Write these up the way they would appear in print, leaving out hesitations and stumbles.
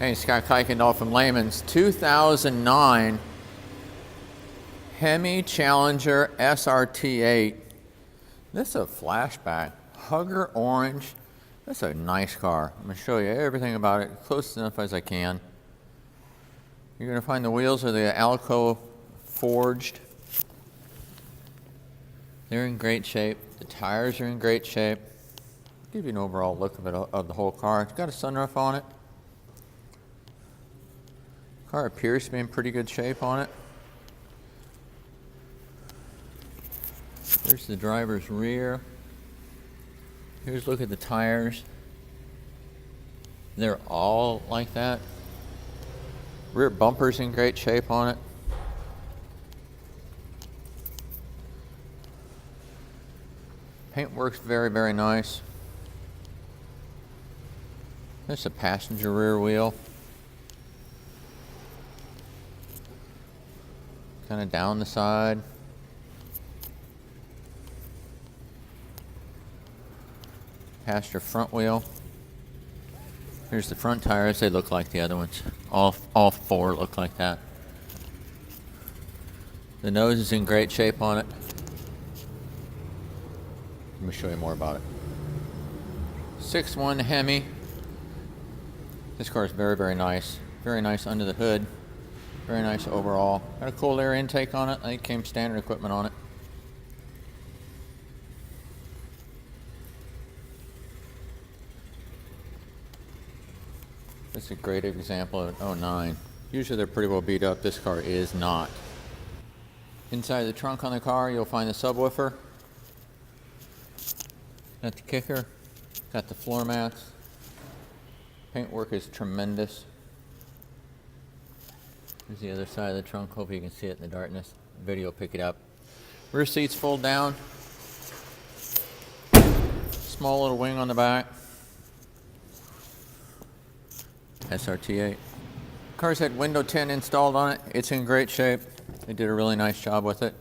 Hey, Scott Kuykendall from Layman's. 2009 Hemi Challenger SRT8. This is a flashback. Hugger orange. That's a nice car. I'm going to show you everything about it, close enough as I can. You're going to find the wheels are the Alco forged. They're in great shape. The tires are in great shape. I'll give you an overall look of the whole car. It's got a sunroof on it. Car appears to be in pretty good shape on it. Here's the driver's rear. Here's a look at the tires. They're all like that. Rear bumper's in great shape on it. Paint works very, very nice. There's a passenger rear wheel. Kind of down the side. Passenger front wheel. Here's the front tires. They look like the other ones. All four look like that. The nose is in great shape on it. Let me show you more about it. 6.1 Hemi. This car is very, very nice. Very nice under the hood. Very nice overall. Got a cool air intake on it. I think it came standard equipment on it. This is a great example of an 09. Usually they're pretty well beat up. This car is not. Inside the trunk on the car, you'll find the subwoofer. Got the kicker. Got the floor mats. Paintwork is tremendous. Here's the other side of the trunk. Hope you can see it in the darkness. Video will pick it up. Rear seats fold down. Small little wing on the back. SRT8. Car's had window tint installed on it. It's in great shape. They did a really nice job with it.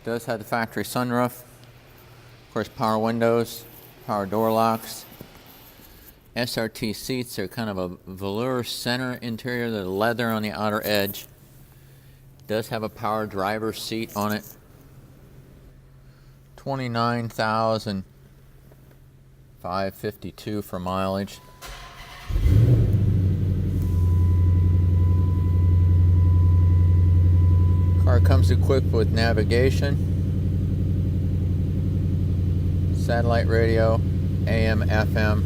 Does have the factory sunroof. Of course, power windows, power door locks. SRT seats are kind of a velour center interior. They're leather on the outer edge. Does have a power driver's seat on it. 29,552 for mileage. Car comes equipped with navigation, satellite radio, AM, FM.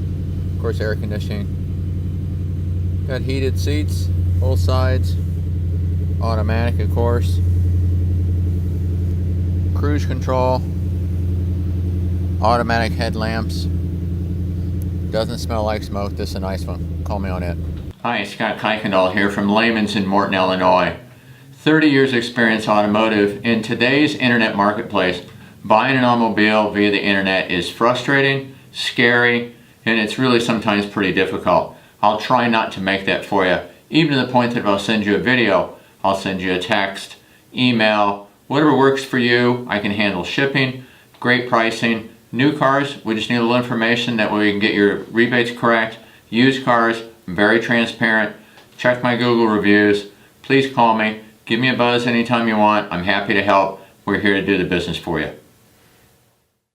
Of course, air conditioning. Got heated seats, both sides. Automatic, of course. Cruise control. Automatic headlamps. Doesn't smell like smoke. This is a nice one. Call me on it. Hi, Scott Kuykendall here from Layman's in Morton, Illinois. 30 years experience automotive. In today's internet marketplace, buying an automobile via the internet is frustrating, scary, and it's really sometimes pretty difficult. I'll try not to make that for you, even to the point that if I'll send you a video, I'll send you a text, email, whatever works for you. I can handle shipping, great pricing. New cars, we just need a little information that way we can get your rebates correct. Used cars, I'm very transparent. Check my Google reviews. Please call me. Give me a buzz anytime you want. I'm happy to help. We're here to do the business for you.